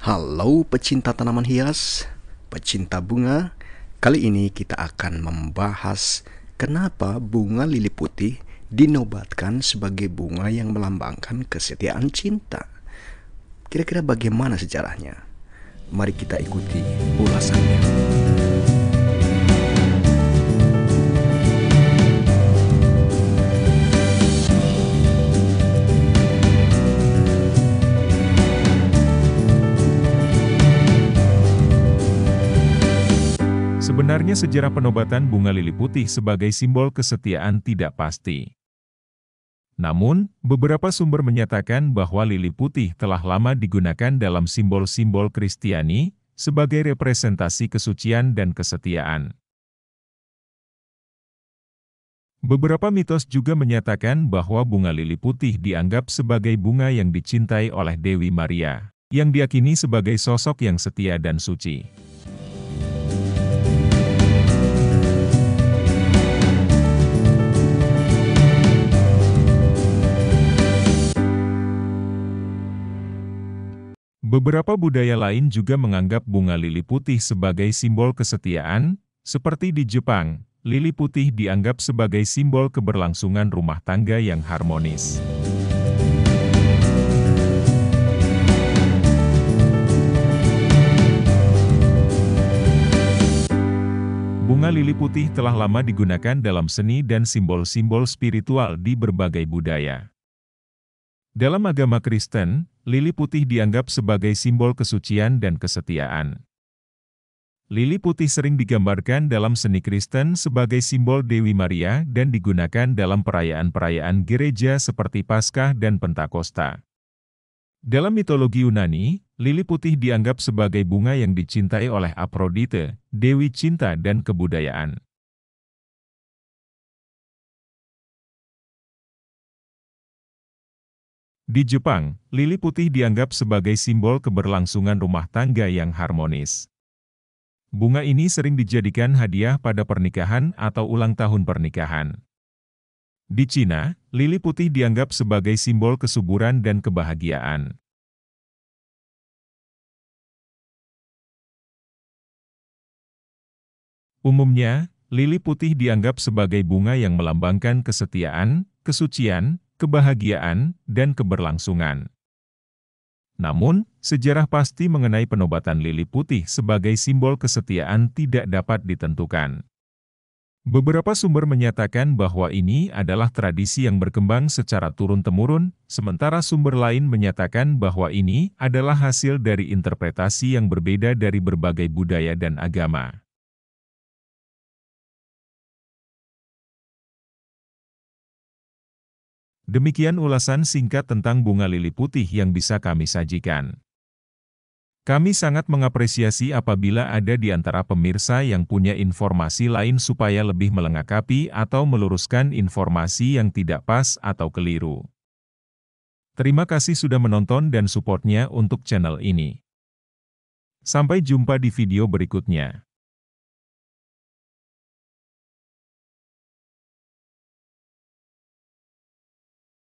Halo pecinta tanaman hias, pecinta bunga. Kali ini kita akan membahas kenapa bunga lili putih dinobatkan sebagai bunga yang melambangkan kesetiaan cinta. Kira-kira bagaimana sejarahnya? Mari kita ikuti ulasannya. Sebenarnya sejarah penobatan bunga lili putih sebagai simbol kesetiaan tidak pasti. Namun, beberapa sumber menyatakan bahwa lili putih telah lama digunakan dalam simbol-simbol Kristiani, sebagai representasi kesucian dan kesetiaan. Beberapa mitos juga menyatakan bahwa bunga lili putih dianggap sebagai bunga yang dicintai oleh Dewi Maria, yang diyakini sebagai sosok yang setia dan suci. Beberapa budaya lain juga menganggap bunga lili putih sebagai simbol kesetiaan, seperti di Jepang, lili putih dianggap sebagai simbol keberlangsungan rumah tangga yang harmonis. Bunga lili putih telah lama digunakan dalam seni dan simbol-simbol spiritual di berbagai budaya. Dalam agama Kristen, lili putih dianggap sebagai simbol kesucian dan kesetiaan. Lili putih sering digambarkan dalam seni Kristen sebagai simbol Dewi Maria dan digunakan dalam perayaan-perayaan gereja seperti Paskah dan Pentakosta. Dalam mitologi Yunani, lili putih dianggap sebagai bunga yang dicintai oleh Aphrodite, dewi cinta dan kebudayaan. Di Jepang, lili putih dianggap sebagai simbol keberlangsungan rumah tangga yang harmonis. Bunga ini sering dijadikan hadiah pada pernikahan atau ulang tahun pernikahan. Di Cina, lili putih dianggap sebagai simbol kesuburan dan kebahagiaan. Umumnya, lili putih dianggap sebagai bunga yang melambangkan kesetiaan, kesucian, kebahagiaan, dan keberlangsungan. Namun, sejarah pasti mengenai penobatan lili putih sebagai simbol kesetiaan tidak dapat ditentukan. Beberapa sumber menyatakan bahwa ini adalah tradisi yang berkembang secara turun-temurun, sementara sumber lain menyatakan bahwa ini adalah hasil dari interpretasi yang berbeda dari berbagai budaya dan agama. Demikian ulasan singkat tentang bunga lili putih yang bisa kami sajikan. Kami sangat mengapresiasi apabila ada di antara pemirsa yang punya informasi lain supaya lebih melengkapi atau meluruskan informasi yang tidak pas atau keliru. Terima kasih sudah menonton dan support-nya untuk channel ini. Sampai jumpa di video berikutnya.